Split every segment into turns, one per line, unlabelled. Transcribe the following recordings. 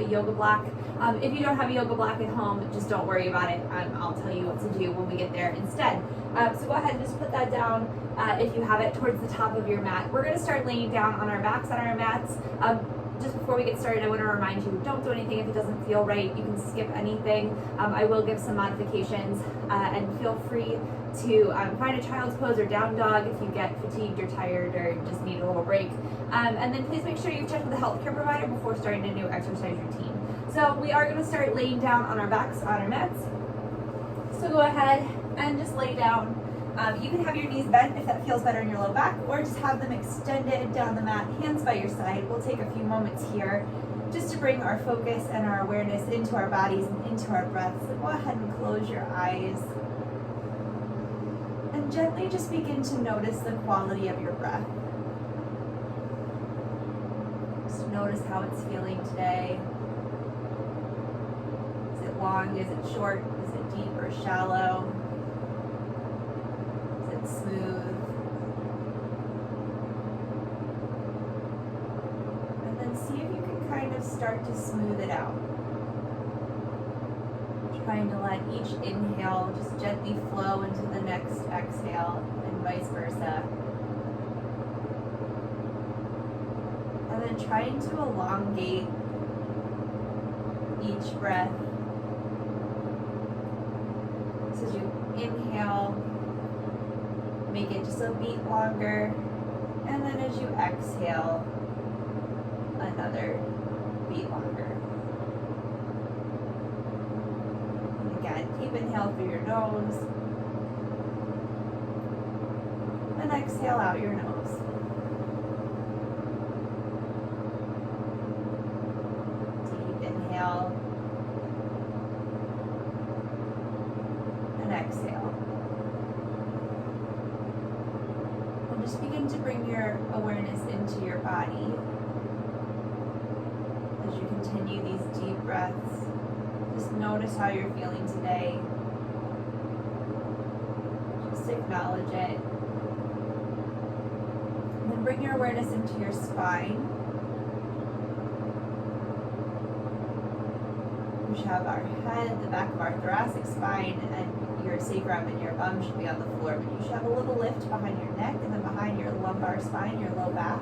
yoga block. If you don't have a yoga block at home, just don't worry about it. I'll tell you what to do when we get there instead. So go ahead and just put that down if you have it towards the top of your mat. We're going to start laying down on our backs on our mats. Just before we get started, I want to remind you, don't do anything if it doesn't feel right. You can skip anything. I will give some modifications, and feel free to find a child's pose or down dog if you get fatigued or tired or just need a little break. And then please make sure you've checked with a healthcare provider before starting a new exercise routine. So we are going to start laying down on our backs on our mats. So go ahead and just lay down. You can have your knees bent if that feels better in your low back, or just have them extended down the mat, hands by your side. We'll take a few moments here just to bring our focus and our awareness into our bodies and into our breath. So go ahead and close your eyes. And gently just begin to notice the quality of your breath. Just notice how it's feeling today. Is it long? Is it short? Is it deep or shallow? Smooth. And then see if you can kind of start to smooth it out. Trying to let each inhale just gently flow into the next exhale and vice versa. And then trying to elongate each breath. So as you inhale, make it just a beat longer, and then as you exhale, another beat longer. And again, deep inhale through your nose, and exhale out your nose. Deep inhale, and exhale. Just begin to bring your awareness into your body as you continue these deep breaths. Just notice how you're feeling today. Just acknowledge it. And then bring your awareness into your spine. We should have our head, the back of our thoracic spine, and your sacrum and your bum should be on the floor, but you should have a little lift behind your neck and then behind your lumbar spine, your low back.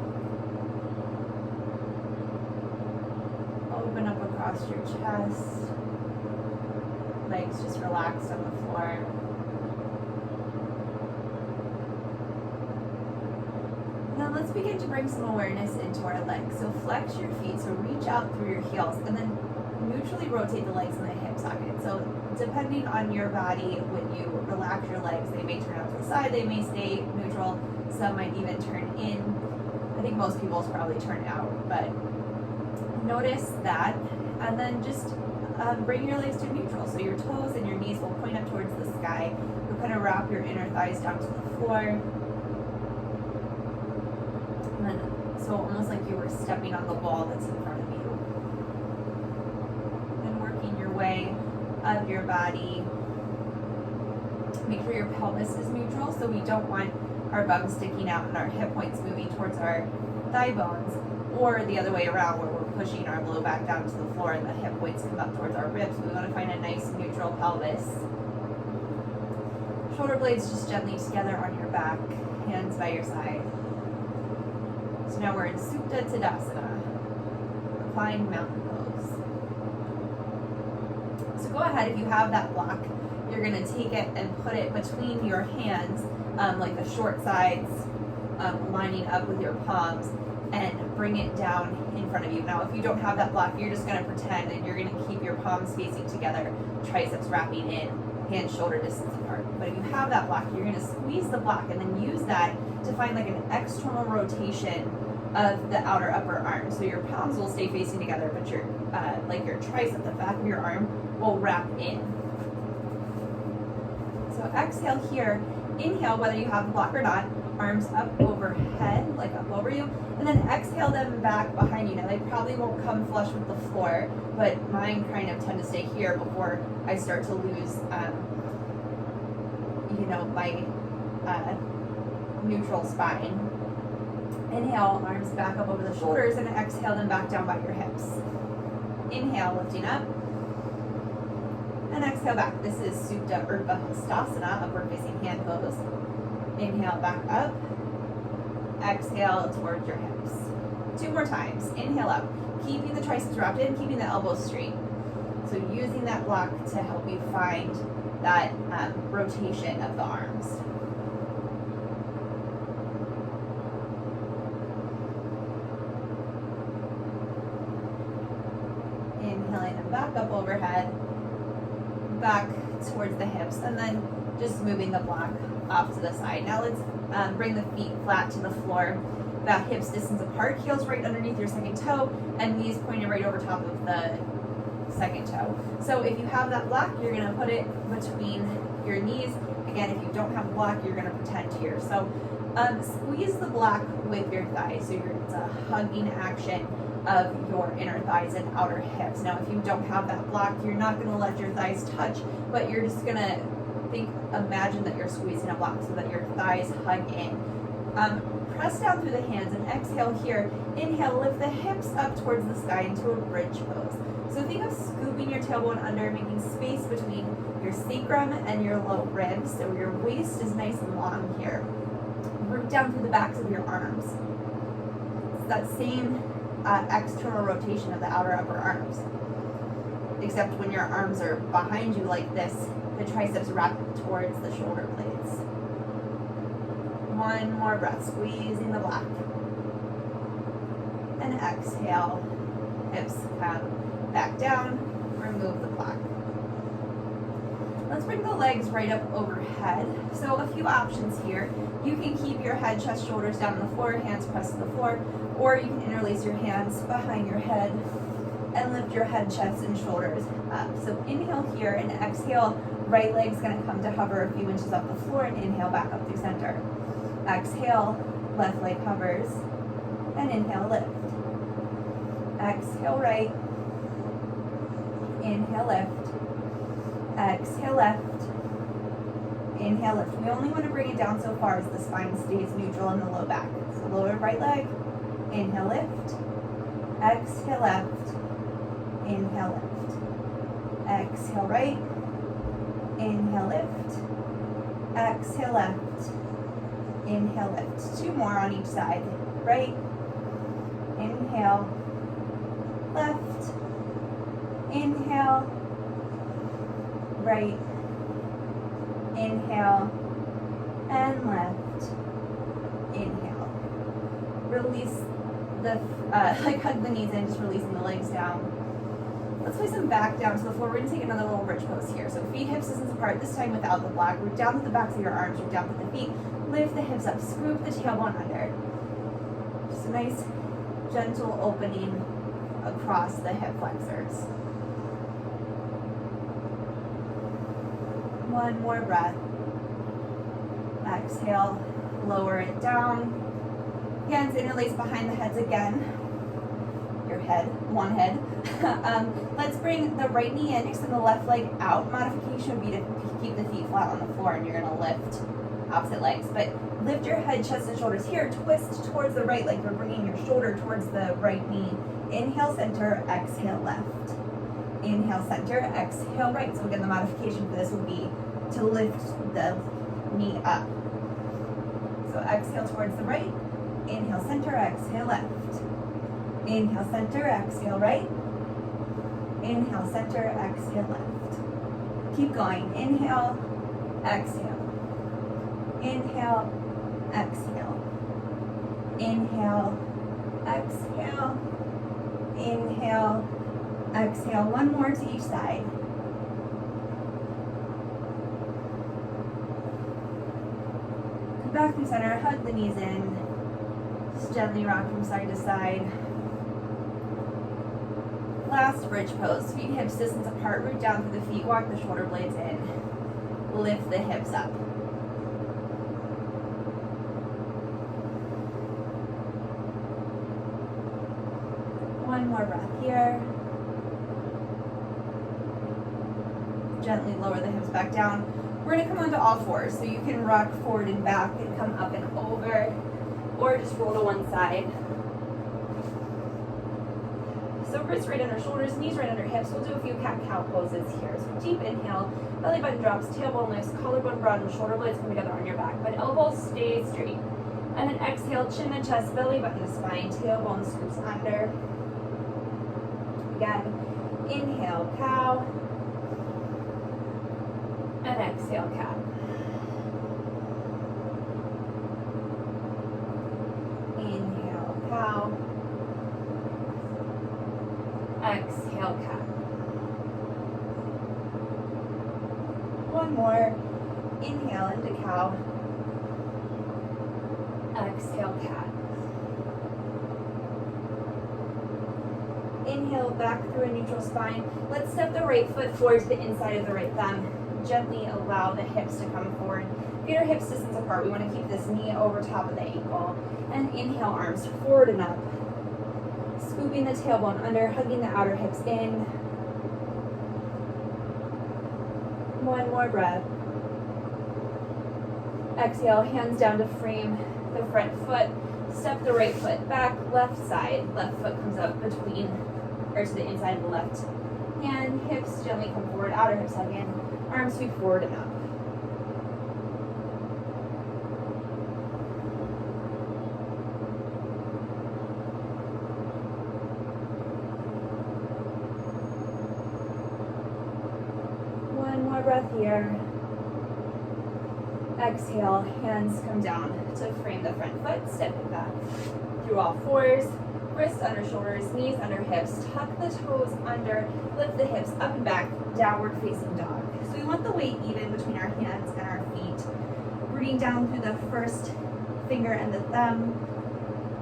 Open up across your chest. Legs just relaxed on the floor. Now let's begin to bring some awareness into our legs. So flex your feet, so reach out through your heels, and then neutrally rotate the legs in the hip socket. So depending on your body, when you relax your legs, they may turn out to the side, they may stay neutral, some might even turn in. I think most people's probably turn out, but notice that, and then just bring your legs to neutral. So your toes and your knees will point up towards the sky. You'll kind of wrap your inner thighs down to the floor. And then, so almost like you were stepping on the wall that's in front of you. And working your way of your body. Make sure your pelvis is neutral, so we don't want our bum sticking out and our hip points moving towards our thigh bones, or the other way around where we're pushing our low back down to the floor and the hip points come up towards our ribs. We want to find a nice neutral pelvis. Shoulder blades just gently together on your back, hands by your side. So now we're in Supta Tadasana, reclined mountain pose. So go ahead, if you have that block, you're going to take it and put it between your hands, like the short sides, lining up with your palms, and bring it down in front of you. Now, if you don't have that block, you're just going to pretend, and you're going to keep your palms facing together, triceps wrapping in, hands shoulder distance apart. But if you have that block, you're going to squeeze the block and then use that to find like an external rotation of the outer upper arm. So your palms will stay facing together, but your like your tricep, the back of your arm, will wrap in. So exhale here, inhale whether you have the block or not, arms up overhead, like up over you, and then exhale them back behind you. Now they probably won't come flush with the floor, but mine kind of tend to stay here before I start to lose, my neutral spine. Inhale, arms back up over the shoulders, and exhale them back down by your hips. Inhale, lifting up. And exhale back. This is Supta Urdhva Hastasana, upward facing hand pose. Inhale, back up. Exhale towards your hips. 2 more times. Inhale up. Keeping the triceps wrapped in, keeping the elbows straight. So using that block to help you find that rotation of the arms. Inhaling and back up overhead, back towards the hips, and then just moving the block off to the side. Now let's bring the feet flat to the floor, about hips distance apart, heels right underneath your second toe, and knees pointed right over top of the second toe. So if you have that block, you're going to put it between your knees. Again, if you don't have a block, you're going to pretend here. So squeeze the block with your thighs. So it's a hugging action of your inner thighs and outer hips. Now, if you don't have that block, you're not going to let your thighs touch, but you're just going to imagine that you're squeezing a block so that your thighs hug in. Press down through the hands and exhale here. Inhale, lift the hips up towards the sky into a bridge pose. So think of scooping your tailbone under, making space between your sacrum and your low ribs, so your waist is nice and long here. Root down through the backs of your arms. It's that same external rotation of the outer upper arms, except when your arms are behind you like this, the triceps wrap towards the shoulder blades. 1 more breath, squeezing the block. And exhale, hips come back down, remove the block. Let's bring the legs right up overhead. So a few options here. You can keep your head, chest, shoulders down on the floor, hands pressed to the floor, or you can interlace your hands behind your head and lift your head, chest, and shoulders up. So inhale here and exhale, right leg's gonna come to hover a few inches off the floor, and inhale back up through center. Exhale, left leg hovers, and inhale, lift. Exhale, right. Inhale, lift. Exhale, left. Inhale, lift. We only want to bring it down so far as the spine stays neutral in the low back. So lower right leg. Inhale, lift. Exhale, left. Inhale, lift. Exhale, right. Inhale, lift. Exhale, left. Inhale, lift. 2 more on each side. Right. Inhale. Left. Inhale. Right. Inhale. And left. Inhale. Release the, hug the knees in, just releasing the legs down. Let's place them back down to the floor. We're going to take another little bridge pose here. So feet, hips distance apart, this time without the block. Root down to the backs of your arms, root down to the feet. Lift the hips up, scoop the tailbone under. Just a nice, gentle opening across the hip flexors. 1 more breath. Exhale, lower it down. Hands interlace behind the heads again. Your head, one head. Let's bring the right knee in, extend the left leg out. Modification would be to keep the feet flat on the floor, and you're gonna lift opposite legs. But lift your head, chest, and shoulders here. Twist towards the right leg. We're bringing your shoulder towards the right knee. Inhale, center, exhale, left. Inhale, center, exhale, right. So again, the modification for this would be to lift the knee up. So exhale towards the right. Inhale, center, exhale, left. Inhale, center, exhale, right. Inhale, center, exhale, left. Keep going. Inhale, exhale. Inhale, exhale. Inhale, exhale. Inhale, exhale. 1 more to each side. Come back through center, hug the knees in. Just gently rock from side to side. Last bridge pose. Feet, hips distance apart. Root down through the feet. Walk the shoulder blades in. Lift the hips up. One more breath here. Gently lower the hips back down. We're going to come onto all fours. So you can rock forward and back and come up and over, or just roll to one side. So wrists right under shoulders, knees right under hips. We'll do a few cat-cow poses here. So deep inhale, belly button drops, tailbone lifts, collarbone broadens, shoulder blades come together on your back, but elbows stay straight. And then exhale, chin to chest, belly button to spine, tailbone scoops under. Again, inhale, cow. And exhale, cat. Inhale, cow. Exhale, cat. One more. Inhale into cow. Exhale, cat. Inhale back through a neutral spine. Let's step the right foot forward to the inside of the right thumb. Gently allow the hips to come forward. Feet are hips distance apart. We want to keep this knee over top of the ankle. And inhale, arms forward and up. Scooping the tailbone under, hugging the outer hips in. One more breath. Exhale, hands down to frame the front foot. Step the right foot back, left side. Left foot comes up between, or to the inside of the left hand. Hips gently come forward, outer hips hug in. Arms sweep forward and up. One more breath here. Exhale, hands come down to frame the front foot, step it back through all fours, wrists under shoulders, knees under hips, tuck the toes under, lift the hips up and back, downward facing dog. So we want the weight even between our hands and our feet, rooting down through the first finger and the thumb,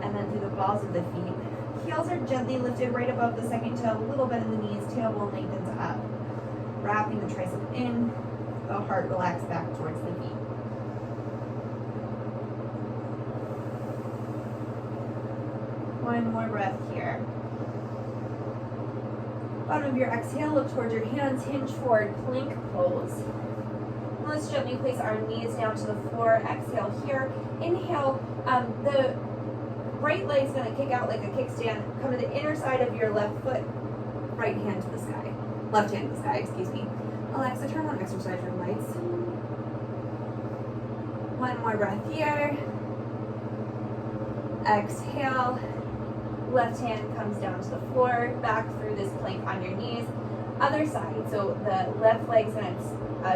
and then through the balls of the feet. Heels are gently lifted right above the second toe, a little bit in the knees, tailbone lengthens up, wrapping the tricep in, the heart relaxed back towards the feet. One more breath here. Bottom of your exhale, look towards your hands, hinge forward, plank pose. Let's gently place our knees down to the floor. Exhale here. Inhale, the right leg's gonna kick out like a kickstand. Come to the inner side of your left foot, right hand to the sky. Left hand to the sky, excuse me. Alexa, turn on exercise room lights. One more breath here. Exhale. Left hand comes down to the floor, back through this plank on your knees. Other side, so the left leg's gonna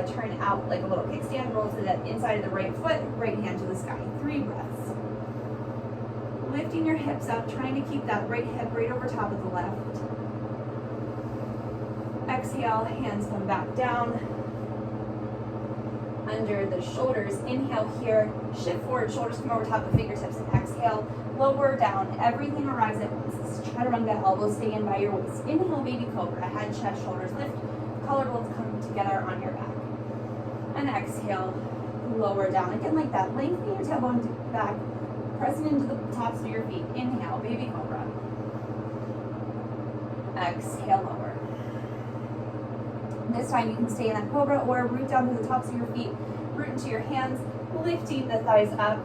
turn out like a little kickstand, roll to the inside of the right foot, right hand to the sky. 3 breaths. Lifting your hips up, trying to keep that right hip right over top of the left. Exhale, hands come back down. Under the shoulders, inhale here, shift forward, shoulders come over top of fingertips, and exhale, lower down, everything arrives at once. This is chaturanga, elbows stay in by your waist. Inhale, baby cobra, head, chest, shoulders lift, collarbones come together on your back. And exhale, lower down, again like that, lengthening your tailbone back, pressing into the tops of your feet. Inhale, baby cobra. Exhale, lower. This time you can stay in that cobra or root down to the tops of your feet, root into your hands, lifting the thighs up,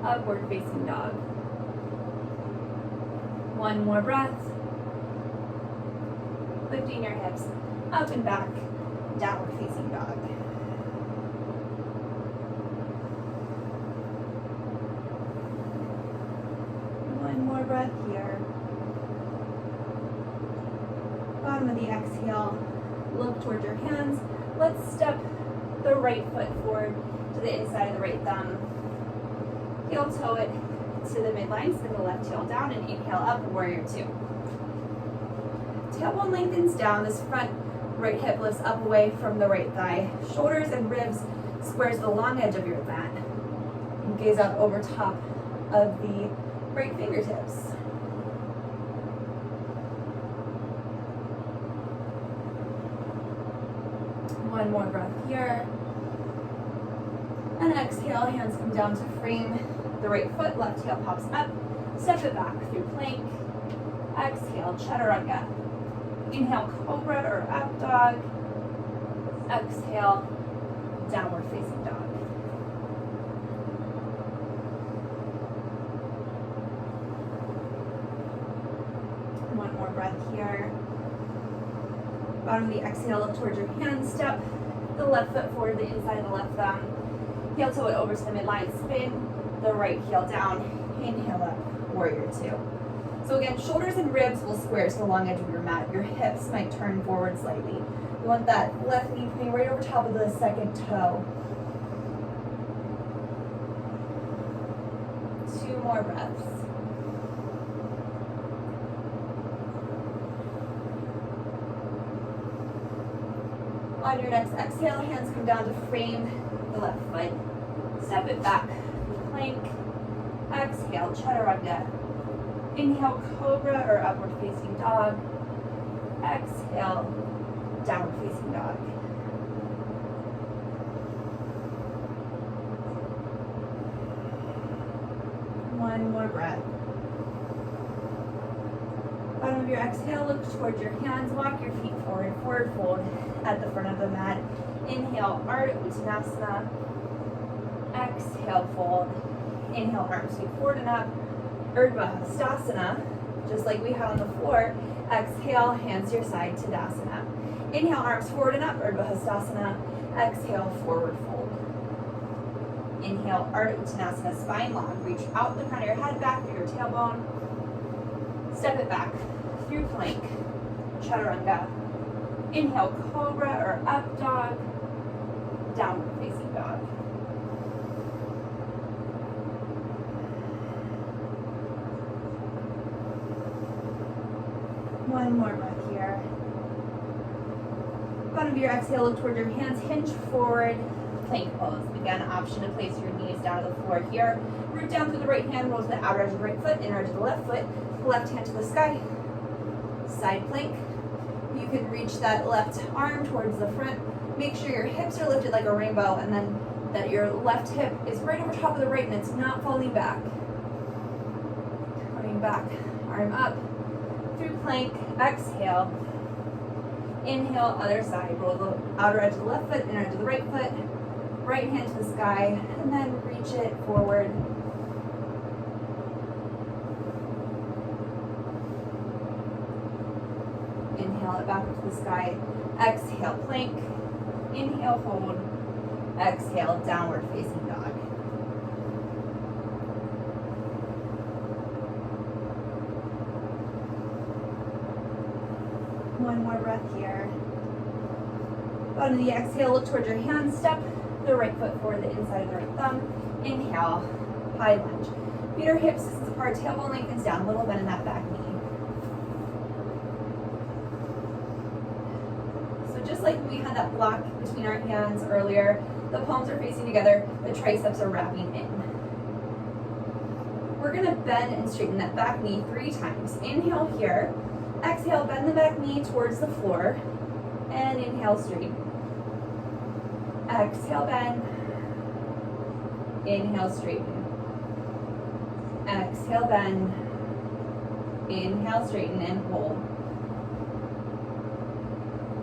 upward facing dog. One more breath. Lifting your hips up and back, downward facing dog. One more breath here. Bottom of the exhale. Look towards your hands. Let's step the right foot forward to the inside of the right thumb. Heel toe it to the midline, spin the left heel down, and inhale up, warrior 2. Tailbone lengthens down. This front right hip lifts up away from the right thigh. Shoulders and ribs squares the long edge of your mat. And gaze out over top of the right fingertips. One more breath here. And exhale, hands come down to frame the right foot, left heel pops up, step it back through plank. Exhale, chaturanga. Inhale, cobra or up dog. Exhale, downward facing dog. One more breath here. Bottom of the exhale, look towards your hand, step the left foot forward, the inside of the left thumb. Heel toe it over to the midline, spin the right heel down, inhale up, warrior two. So again, shoulders and ribs will square to the long edge of your mat. Your hips might turn forward slightly. You want that left knee pointing right over top of the second toe. 2 more breaths. On your next exhale, hands come down to frame the left foot. Step it back, plank. Exhale, chaturanga. Inhale, cobra or upward facing dog. Exhale, downward facing dog. One more breath. Bottom of your exhale, look towards your hands, walk your feet forward, forward fold at the front of the mat. Inhale, Ardha Uttanasana. Exhale, fold. Inhale, arms sweep forward and up. Urdhva Hastasana, just like we had on the floor. Exhale, hands to your side, Tadasana. Inhale, arms forward and up, Urdhva Hastasana. Exhale, forward fold. Inhale, Ardha Uttanasana, spine long. Reach out the crown of your head, back through your tailbone. Step it back through plank, chaturanga. Inhale, cobra or up dog, downward facing dog. One more breath here. Bottom of your exhale, look toward your hands, hinge forward, plank pose. Again, option to place your knees down to the floor here. Root down through the right hand, roll to the outer edge of the right foot, inner edge of the left foot, left hand to the sky. Side plank. You can reach that left arm towards the front. Make sure your hips are lifted like a rainbow and then that your left hip is right over top of the right and it's not falling back. Coming back, arm up, through plank, exhale. Inhale, other side. Roll the outer edge of the left foot, inner edge of the right foot, right hand to the sky, and then reach it forward. Inhale it back up to the sky. Exhale, plank. Inhale, hold. Exhale, downward facing dog. One more breath here. Bottom of the exhale, look towards your hands. Step the right foot forward, the inside of the right thumb. Inhale, high lunge. Feet are hips distance apart, tailbone lengthens down, a little bend in that back knee. So just like we had that block between our hands earlier, the palms are facing together, the triceps are wrapping in. We're gonna bend and straighten that back knee 3 times. Inhale here. Exhale, bend the back knee towards the floor, and inhale, straighten. Exhale, bend. Inhale, straighten. Exhale, bend. Inhale, straighten, and hold.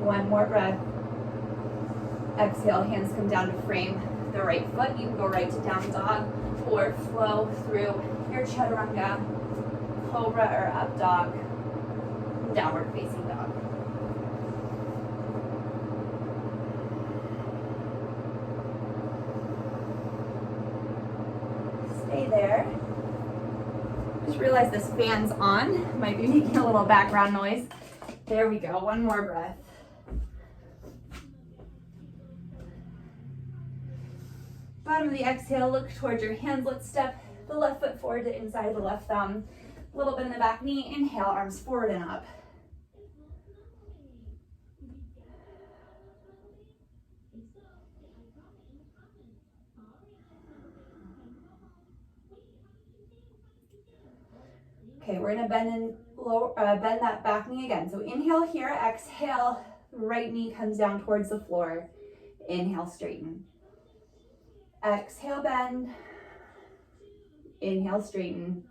One more breath. Exhale, hands come down to frame the right foot. You can go right to down dog or flow through your chaturanga, cobra or up dog, downward facing dog. Stay there. Just realize this fan's on. Might be making a little background noise. There we go. One more breath. Bottom of the exhale, look towards your hands. Let's step the left foot forward to inside of the left thumb. A little bit in the back knee. Inhale, arms forward and up. Okay, we're gonna bend that back knee again. So inhale here, exhale, right knee comes down towards the floor. Inhale, straighten. Exhale, bend. Inhale, straighten.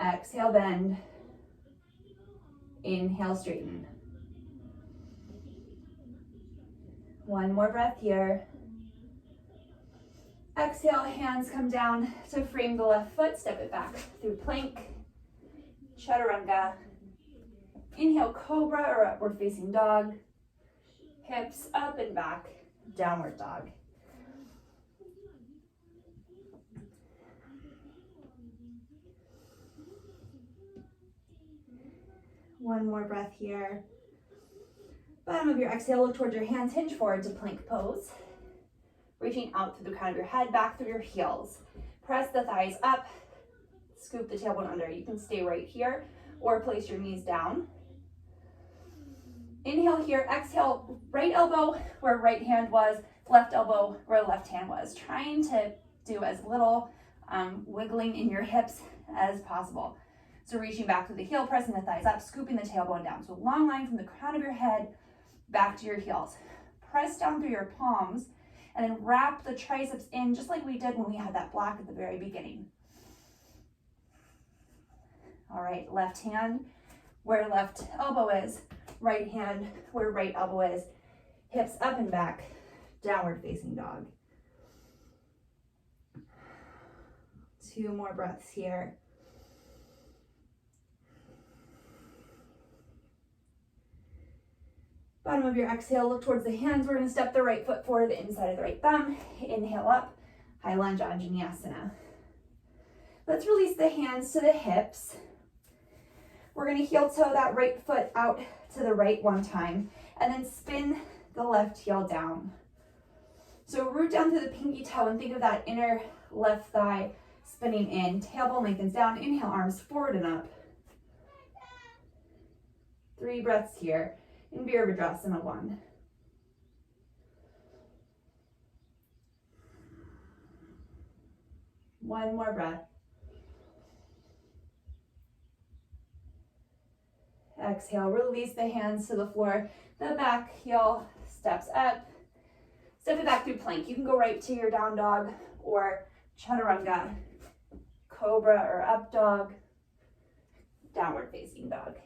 Exhale, bend. Inhale, straighten. One more breath here. Exhale, hands come down to frame the left foot. Step it back through plank, chaturanga. Inhale, cobra or upward facing dog. Hips up and back, downward dog. One more breath here. Bottom of your exhale, look towards your hands, hinge forward to plank pose. Reaching out through the crown of your head, back through your heels. Press the thighs up, scoop the tailbone under. You can stay right here or place your knees down. Inhale here, exhale, right elbow where right hand was, left elbow where left hand was. Trying to do as little wiggling in your hips as possible. So reaching back to the heel, pressing the thighs up, scooping the tailbone down. So long line from the crown of your head back to your heels. Press down through your palms and then wrap the triceps in just like we did when we had that block at the very beginning. All right, left hand where left elbow is, right hand where right elbow is, hips up and back, downward facing dog. 2 more breaths here. Bottom of your exhale, look towards the hands. We're going to step the right foot forward, the inside of the right thumb. Inhale up, high lunge, Anjaneyasana. Let's release the hands to the hips. We're going to heel toe that right foot out to the right one time, and then spin the left heel down. So root down through the pinky toe and think of that inner left thigh spinning in. Tailbone lengthens down. Inhale, arms forward and up. 3 breaths here. In Badakanasana 1. One more breath. Exhale, release the hands to the floor. The back heel steps up. Step it back through plank. You can go right to your down dog or chaturanga, cobra or up dog, downward facing dog.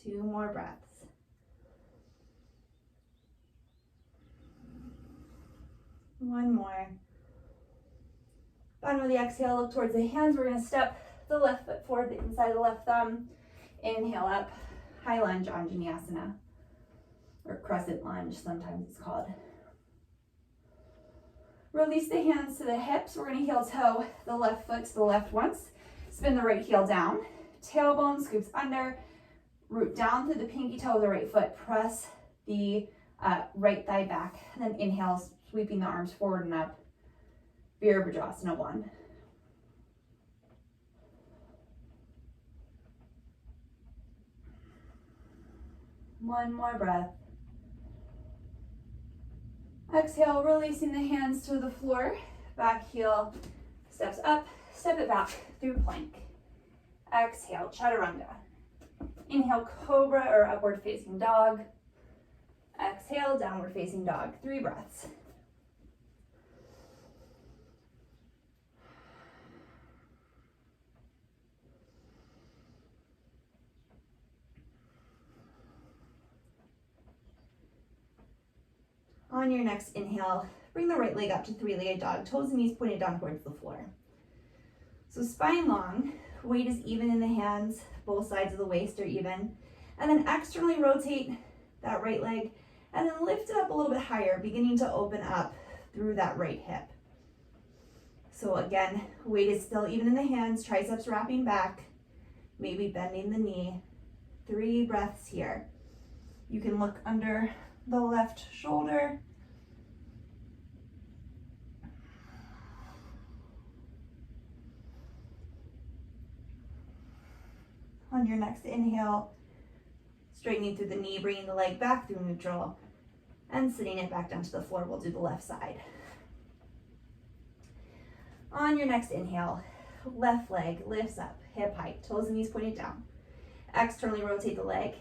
Two more breaths. One more. Bottom of the exhale, look towards the hands. We're going to step the left foot forward, the inside of the left thumb. Inhale up, high lunge, Anjaneyasana, or crescent lunge, sometimes it's called. Release the hands to the hips. We're going to heel toe the left foot to the left once. Spin the right heel down. Tailbone scoops under. Root down through the pinky toe of the right foot. Press the right thigh back. And then inhale, sweeping the arms forward and up. Badakanasana 1. One more breath. Exhale, releasing the hands to the floor. Back heel steps up, step it back through plank. Exhale, chaturanga. Inhale, cobra or upward facing dog. Exhale, downward facing dog. 3 breaths. On your next inhale, bring the right leg up to 3-legged dog, toes and knees pointed down towards the floor. So spine long, weight is even in the hands, both sides of the waist are even. And then externally rotate that right leg and then lift it up a little bit higher, beginning to open up through that right hip. So again, weight is still even in the hands, triceps wrapping back, maybe bending the knee. 3 breaths here. You can look under the left shoulder. On your next inhale, straightening through the knee, bringing the leg back through neutral, and sitting it back down to the floor. We'll do the left side. On your next inhale, left leg lifts up, hip height, toes and knees pointed down. Externally rotate the leg.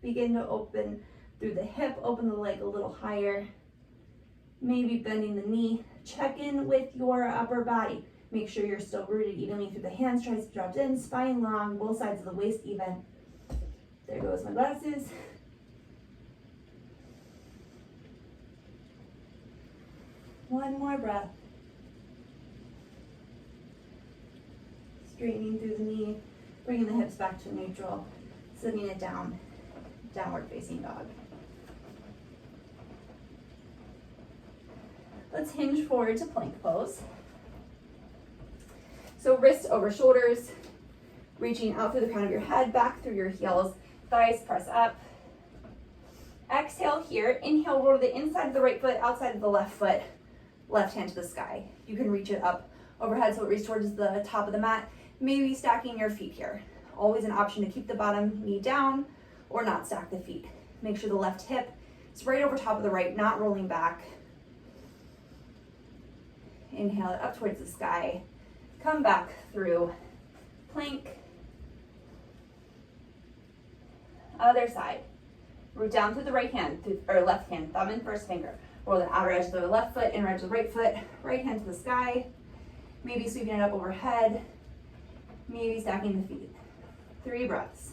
Begin to open through the hip, open the leg a little higher. Maybe bending the knee. Check in with your upper body. Make sure you're still rooted evenly through the hands, triceps dropped in, spine long, both sides of the waist even. There goes my glasses. One more breath. Straightening through the knee, bringing the hips back to neutral, sitting it down, downward facing dog. Let's hinge forward to plank pose. So wrists over shoulders, reaching out through the crown of your head, back through your heels, thighs press up. Exhale here, inhale, roll to the inside of the right foot, outside of the left foot, left hand to the sky. You can reach it up overhead so it reaches towards the top of the mat, maybe stacking your feet here. Always an option to keep the bottom knee down or not stack the feet. Make sure the left hip is right over top of the right, not rolling back. Inhale it up towards the sky. Come back through plank. Other side. Root down through the right hand, or left hand, thumb and first finger. Roll the outer edge of the left foot, inner edge of the right foot, right hand to the sky. Maybe sweeping it up overhead. Maybe stacking the feet. 3 breaths.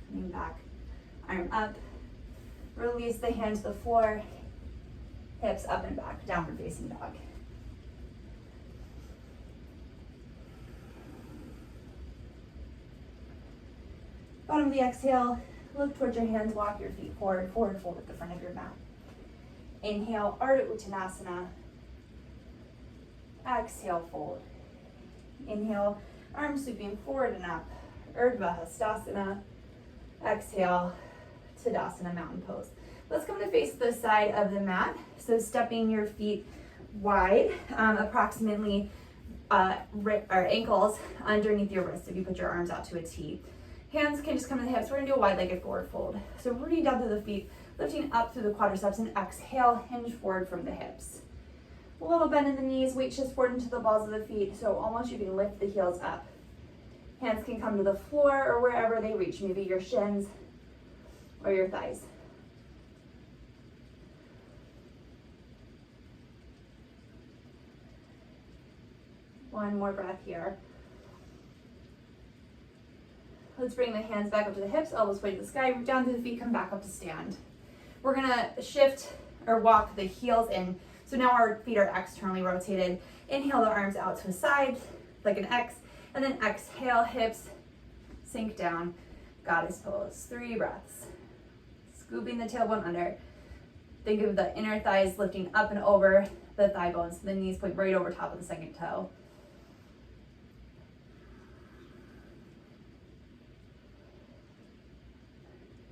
Coming back, arm up. Release the hand to the floor. Hips up and back, downward facing dog. Bottom of the exhale, look towards your hands, walk your feet forward, forward fold at the front of your mat. Inhale, Ardha Uttanasana. Exhale, fold. Inhale, arms sweeping forward and up, Urdhva Hastasana. Exhale, Tadasana, mountain pose. Let's come to face the side of the mat. So stepping your feet wide, approximately ankles underneath your wrist if you put your arms out to a T. Hands can just come to the hips. We're gonna do a wide-legged forward fold. So rooting down through the feet, lifting up through the quadriceps, and exhale, hinge forward from the hips. A little bend in the knees, weight shifts forward into the balls of the feet, so almost you can lift the heels up. Hands can come to the floor or wherever they reach, maybe your shins or your thighs. One more breath here. Let's bring the hands back up to the hips, elbows point to the sky, root down through the feet, come back up to stand. We're gonna shift or walk the heels in. So now our feet are externally rotated. Inhale the arms out to the side, like an X, and then exhale, hips sink down, goddess pose. 3 breaths. Scooping the tailbone under. Think of the inner thighs lifting up and over the thigh bones. The knees point right over top of the second toe.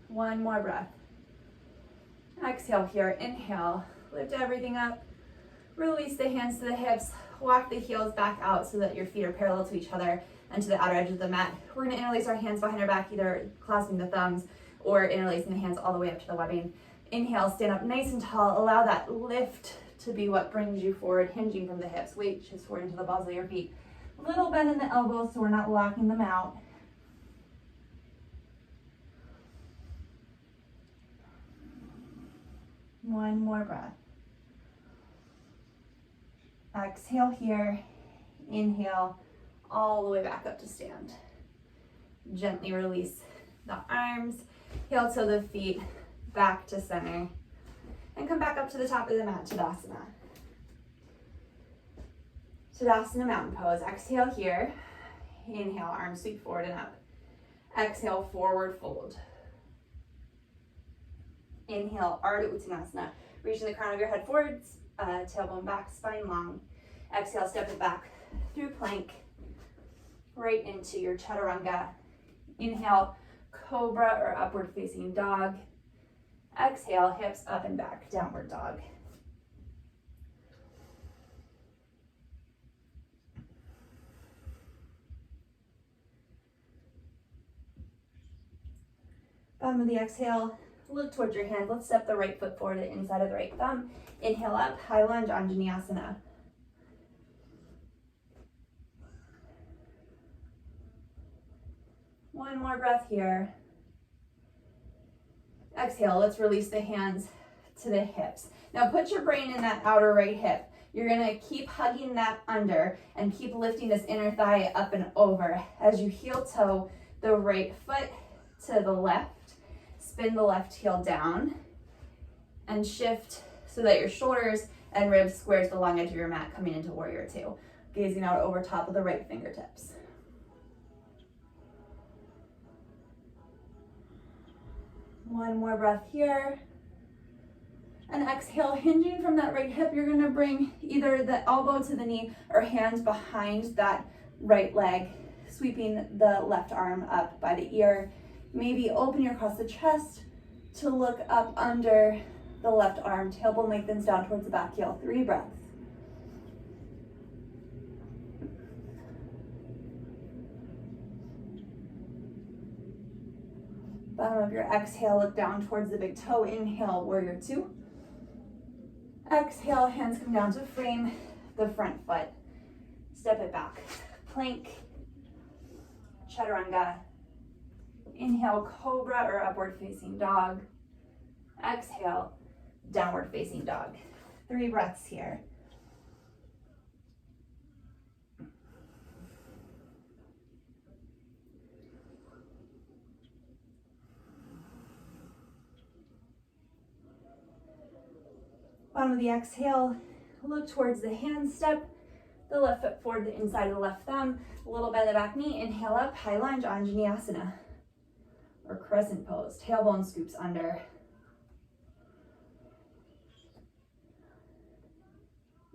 One more breath. Exhale here, inhale, lift everything up, release the hands to the hips, walk the heels back out so that your feet are parallel to each other and to the outer edge of the mat. We're gonna interlace our hands behind our back, either clasping the thumbs or interlacing the hands all the way up to the webbing. Inhale, stand up nice and tall, allow that lift to be what brings you forward, hinging from the hips, weight shifts forward into the balls of your feet. Little bend in the elbows so we're not locking them out. One more breath. Exhale here, inhale, all the way back up to stand. Gently release the arms, heel to the feet, back to center, and come back up to the top of the mat, Tadasana. Tadasana, mountain pose. Exhale here, inhale, arms sweep forward and up. Exhale, forward fold. Inhale, Ardha Uttanasana. Reaching the crown of your head forwards, tailbone back, spine long. Exhale, step it back through plank, right into your chaturanga. Inhale, cobra or upward facing dog. Exhale, hips up and back, downward dog. Bottom of the exhale, look towards your hand. Let's step the right foot forward to the inside of the right thumb. Inhale up, high lunge, Anjaneyasana. One more breath here. Exhale, let's release the hands to the hips. Now put your brain in that outer right hip. You're gonna keep hugging that under and keep lifting this inner thigh up and over. As you heel toe the right foot to the left, spin the left heel down and shift so that your shoulders and ribs square to the long edge of your mat coming into warrior two. Gazing out over top of the right fingertips. One more breath here. And exhale, hinging from that right hip, you're gonna bring either the elbow to the knee or hands behind that right leg, sweeping the left arm up by the ear. Maybe open your across the chest to look up under the left arm. Tailbone lengthens down towards the back heel. 3 breaths. Bottom of your exhale, look down towards the big toe. Inhale, warrior two. Exhale, hands come down to frame the front foot. Step it back. Plank, chaturanga. Inhale, cobra or upward facing dog. Exhale, downward facing dog. 3 breaths here. Bottom of the exhale, look towards the hand step, the left foot forward, the inside of the left thumb, a little bend of the back knee. Inhale up, high lunge, Anjaneyasana, or crescent pose. Tailbone scoops under.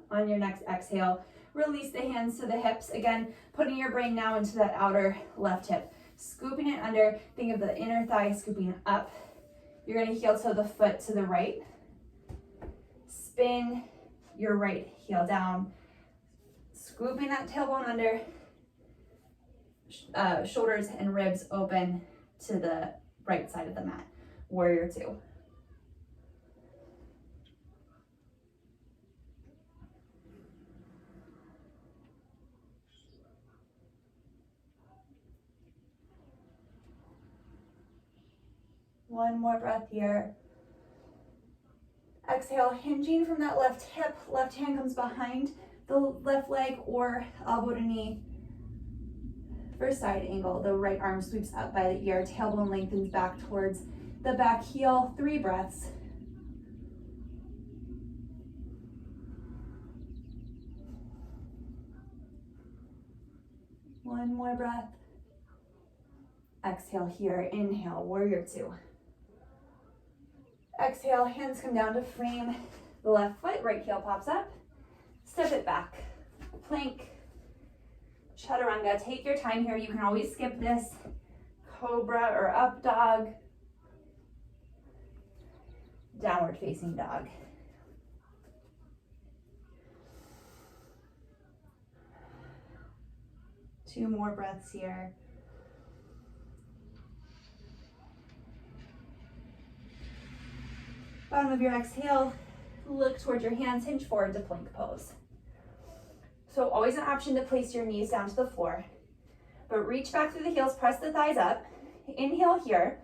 On your next exhale, release the hands to the hips. Again, putting your brain now into that outer left hip. Scooping it under, think of the inner thigh scooping up. You're gonna heel toe the foot to the right. Spin your right heel down, scooping that tailbone under, shoulders and ribs open to the right side of the mat. Warrior two. One more breath here. Exhale, hinging from that left hip, left hand comes behind the left leg or elbow to knee for side angle. The right arm sweeps up by the ear, tailbone lengthens back towards the back heel. 3 breaths. One more breath. Exhale here, inhale, warrior two. Exhale, hands come down to frame the left foot, right heel pops up. Step it back. Plank, chaturanga. Take your time here. You can always skip this. Cobra or up dog. Downward facing dog. Two more breaths here. Bottom of your exhale, look towards your hands, hinge forward to plank pose. So always an option to place your knees down to the floor, but reach back through the heels, press the thighs up. Inhale here.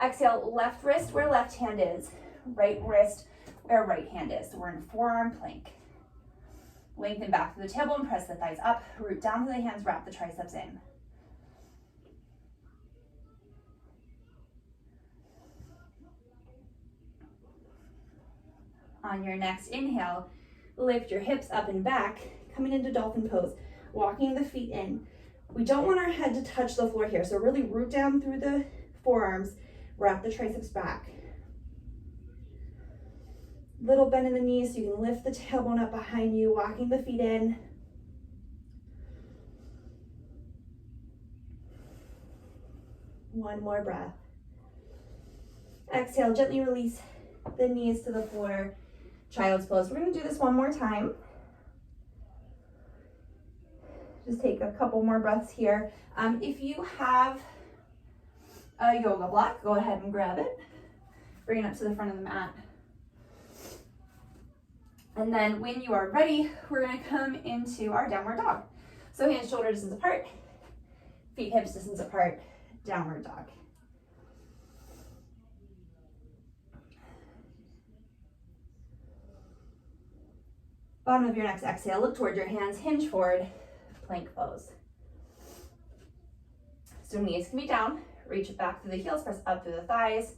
Exhale, left wrist where left hand is, right wrist where right hand is. So we're in forearm plank. Lengthen back through the tailbone, press the thighs up, root down to the hands, wrap the triceps in. On your next inhale, lift your hips up and back, coming into dolphin pose, walking the feet in. We don't want our head to touch the floor here, so really root down through the forearms, wrap the triceps back. Little bend in the knees so you can lift the tailbone up behind you, walking the feet in. One more breath. Exhale, gently release the knees to the floor. Child's pose. We're going to do this one more time. Just take a couple more breaths here. If you have a yoga block, go ahead and grab it. Bring it up to the front of the mat. And then when you are ready, we're going to come into our downward dog. So hands shoulder distance apart, feet hips distance apart, downward dog. Bottom of your next exhale, look toward your hands, hinge forward, plank pose. So knees can be down, reach it back through the heels, press up through the thighs.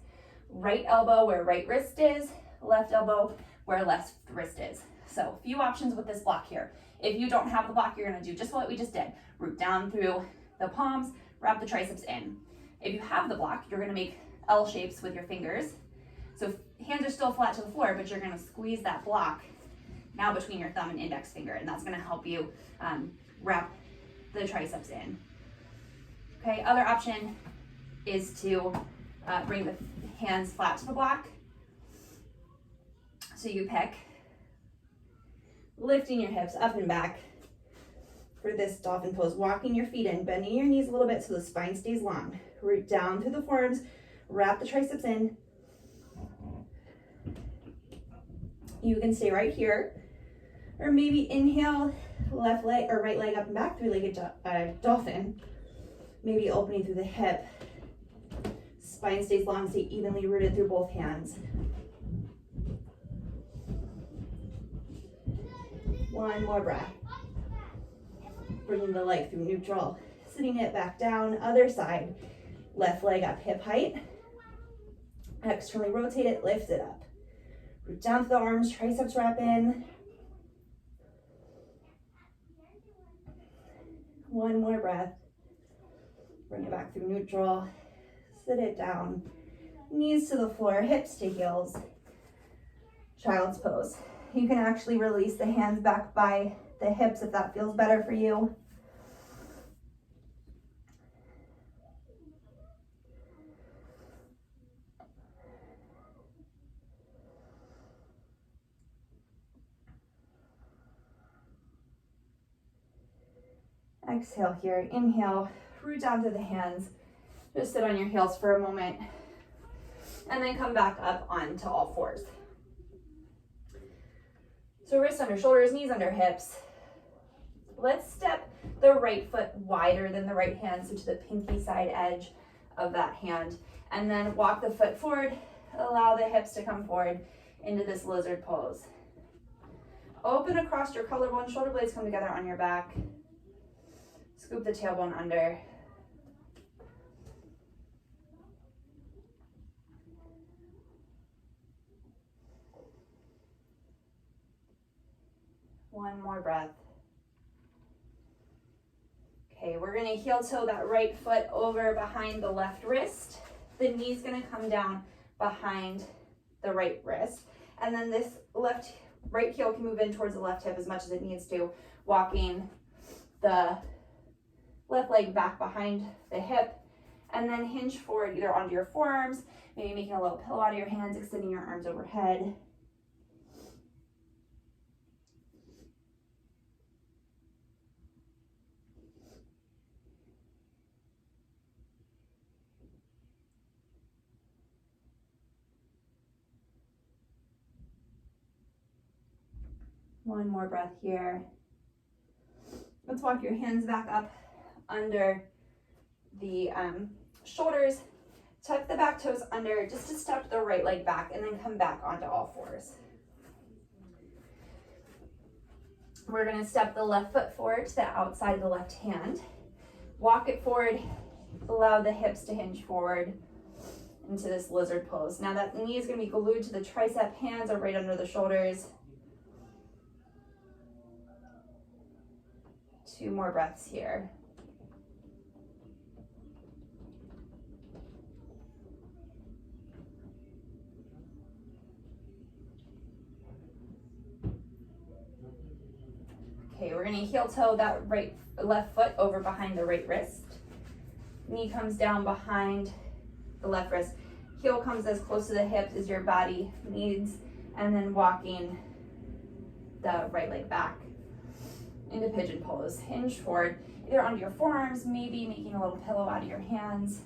Right elbow where right wrist is, left elbow where left wrist is. So a few options with this block here. If you don't have the block, you're gonna do just what we just did. Root down through the palms, wrap the triceps in. If you have the block, you're gonna make L shapes with your fingers. So hands are still flat to the floor, but you're gonna squeeze that block now between your thumb and index finger, and that's gonna help you wrap the triceps in. Okay, other option is to bring the hands flat to the block. So you pick, lifting your hips up and back for this dolphin pose, walking your feet in, bending your knees a little bit so the spine stays long. Root down through the forearms, wrap the triceps in. You can stay right here, or maybe inhale, left leg or right leg up and back, three-legged dolphin. Maybe opening through the hip. Spine stays long, stay evenly rooted through both hands. One more breath. Bringing the leg through neutral, sitting it back down, other side. Left leg up hip height. Externally rotate it, lift it up. Root down to the arms, triceps wrap in. One more breath. Bring it back through neutral. Sit it down. Knees to the floor, hips to heels. Child's pose. You can actually release the hands back by the hips if that feels better for you. Exhale here, inhale, root down to the hands. Just sit on your heels for a moment and then come back up onto all fours. So wrists under shoulders, knees under hips. Let's step the right foot wider than the right hand, so to the pinky side edge of that hand. And then walk the foot forward, allow the hips to come forward into this lizard pose. Open across your collarbone, shoulder blades come together on your back. Scoop the tailbone under. One more breath. Okay, we're gonna heel toe that right foot over behind the left wrist. The knee's gonna come down behind the right wrist. And then this right heel can move in towards the left hip as much as it needs to, walking the left leg back behind the hip, and then hinge forward either onto your forearms, maybe making a little pillow out of your hands, extending your arms overhead. One more breath here. Let's walk your hands back up under the shoulders. Tuck the back toes under just to step the right leg back and then come back onto all fours. We're going to step the left foot forward to the outside of the left hand. Walk it forward. Allow the hips to hinge forward into this lizard pose. Now that knee is going to be glued to the tricep, hands are right under the shoulders. 2 more breaths here. Okay, we're gonna heel toe that left foot over behind the right wrist. Knee comes down behind the left wrist. Heel comes as close to the hips as your body needs, and then walking the right leg back into pigeon pose. Hinge forward, either onto your forearms, maybe making a little pillow out of your hands.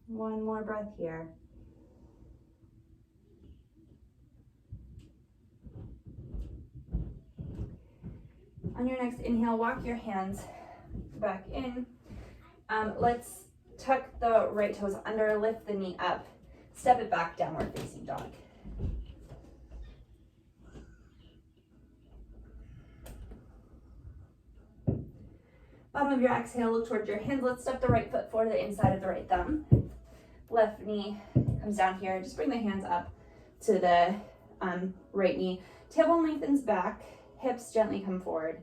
One more breath here. On your next inhale, walk your hands back in. Let's tuck the right toes under, lift the knee up, step it back, downward facing dog. Bottom of your exhale, look towards your hands. Let's step the right foot forward to the inside of the right thumb. Left knee comes down here. Just bring the hands up to the right knee. Tailbone lengthens back, hips gently come forward.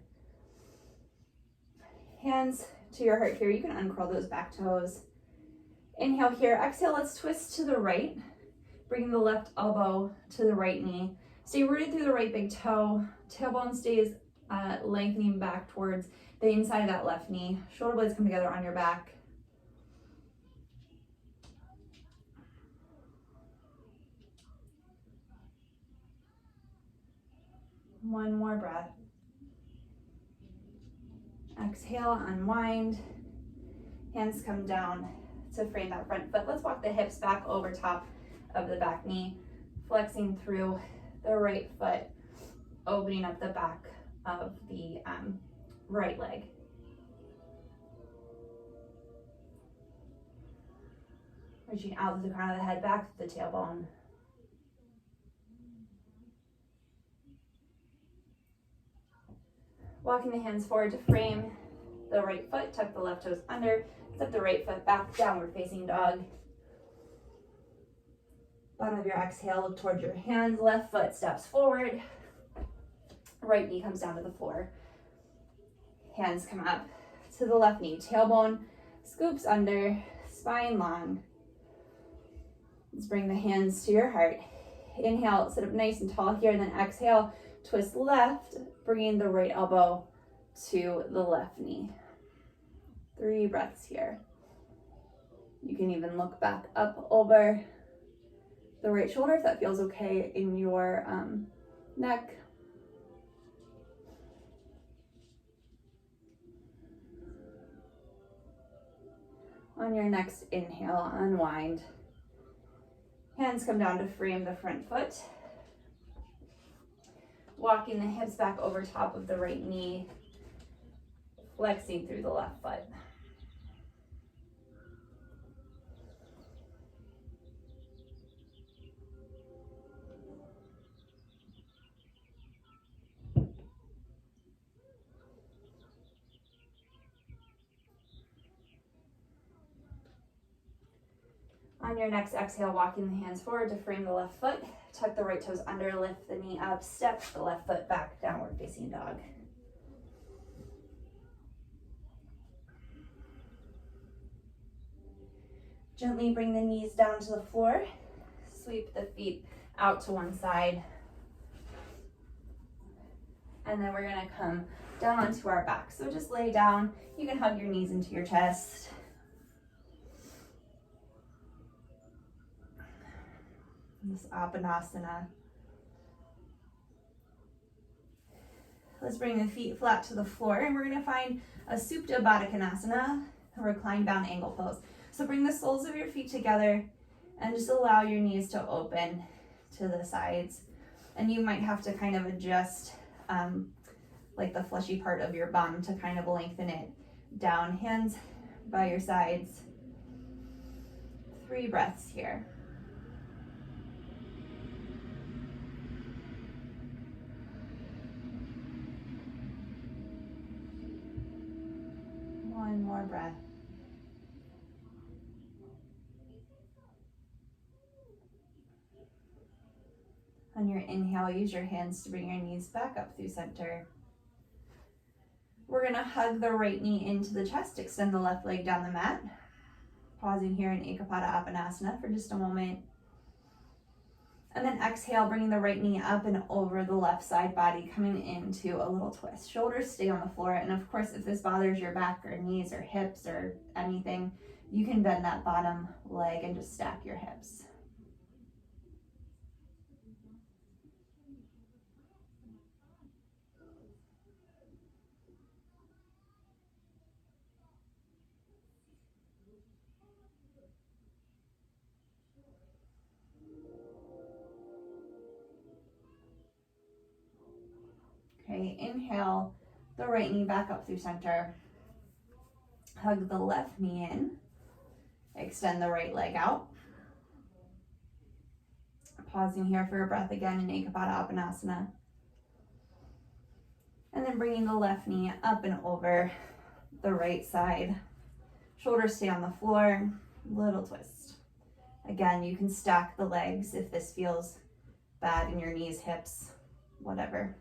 Hands to your heart here. You can uncurl those back toes. Inhale here. Exhale, let's twist to the right. Bring the left elbow to the right knee. Stay rooted through the right big toe. Tailbone stays lengthening back towards the inside of that left knee. Shoulder blades come together on your back. One more breath. Exhale, unwind. Hands come down to frame that front foot. Let's walk the hips back over top of the back knee, flexing through the right foot, opening up the back of the right leg. Reaching out to the crown of the head, back to the tailbone. Walking the hands forward to frame the right foot, tuck the left toes under, step the right foot back, downward facing dog. Bottom of your exhale, look towards your hands, left foot steps forward, right knee comes down to the floor. Hands come up to the left knee, tailbone scoops under, spine long. Let's bring the hands to your heart. Inhale, sit up nice and tall here, and then exhale, twist left, bringing the right elbow to the left knee. 3 breaths here. You can even look back up over the right shoulder if that feels okay in your neck. On your next inhale, unwind. Hands come down to frame the front foot. Walking the hips back over top of the right knee, flexing through the left foot. On your next exhale, walking the hands forward to frame the left foot, tuck the right toes under, lift the knee up, step the left foot back, downward facing dog. Gently bring the knees down to the floor, sweep the feet out to one side, and then we're gonna come down onto our back. So just lay down, you can hug your knees into your chest. This Badakanasana. Let's bring the feet flat to the floor, and we're going to find a Supta Badakanasana, a recline bound angle pose. So bring the soles of your feet together and just allow your knees to open to the sides. And you might have to kind of adjust like the fleshy part of your bum to kind of lengthen it down. Hands by your sides. 3 breaths here. One more breath. On your inhale, use your hands to bring your knees back up through center. We're going to hug the right knee into the chest, extend the left leg down the mat. Pausing here in Badakanasana for just a moment. And then exhale, bringing the right knee up and over the left side body, coming into a little twist. Shoulders stay on the floor. And of course, if this bothers your back or knees or hips or anything, you can bend that bottom leg and just stack your hips. Okay, inhale the right knee back up through center. Hug the left knee in. Extend the right leg out. Pausing here for a breath again in Badakanasana. And then bringing the left knee up and over the right side. Shoulders stay on the floor. Little twist. Again, you can stack the legs if this feels bad in your knees, hips, whatever.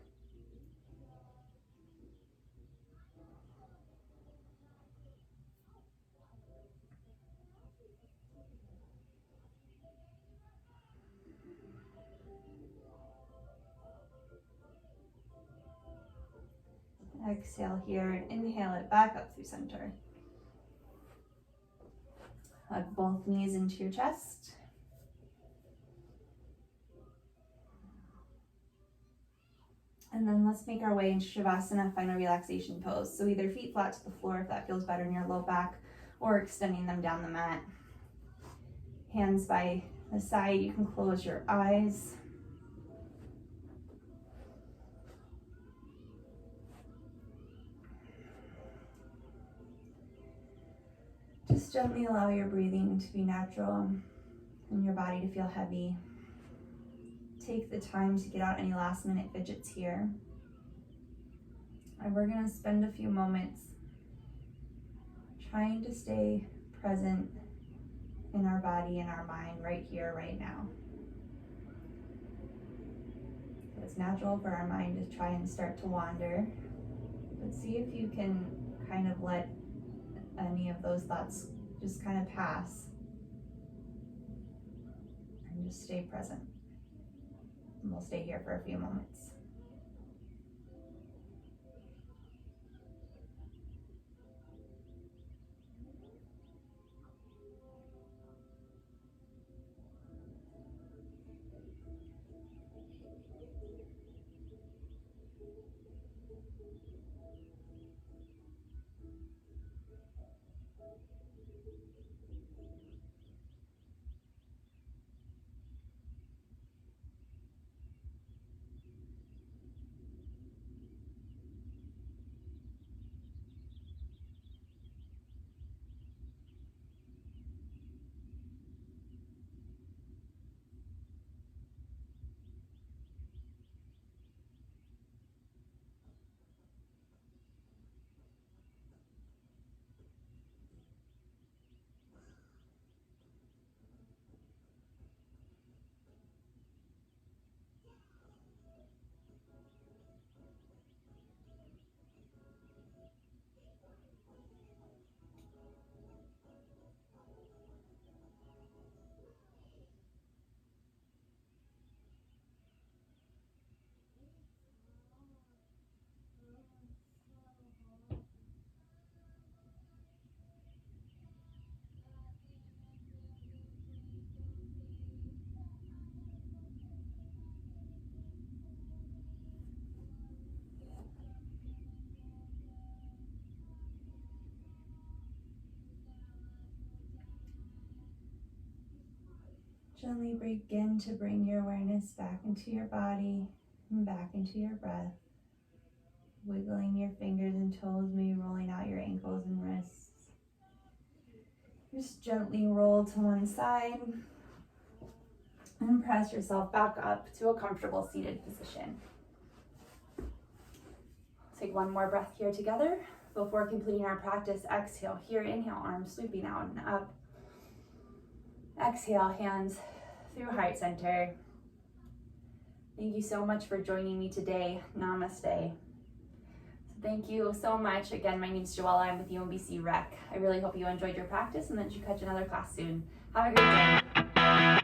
Exhale here and inhale it back up through center. Hug both knees into your chest. And then let's make our way into Shavasana, final relaxation pose. So either feet flat to the floor if that feels better in your low back, or extending them down the mat. Hands by the side, you can close your eyes. Just gently allow your breathing to be natural and your body to feel heavy. Take the time to get out any last minute fidgets here. And we're going to spend a few moments trying to stay present in our body and our mind right here, right now. It's natural for our mind to try and start to wander, but see if you can kind of let any of those thoughts just kind of pass and just stay present. And we'll stay here for a few moments. Gently begin to bring your awareness back into your body and back into your breath. Wiggling your fingers and toes, maybe rolling out your ankles and wrists. Just gently roll to one side and press yourself back up to a comfortable seated position. Take one more breath here together. Before completing our practice, exhale here, inhale, arms sweeping out and up. Exhale, hands through heart center. Thank you so much for joining me today. Namaste. Thank you so much. Again, my name is Joella. I'm with UMBC Rec. I really hope you enjoyed your practice and that you catch another class soon. Have a great day.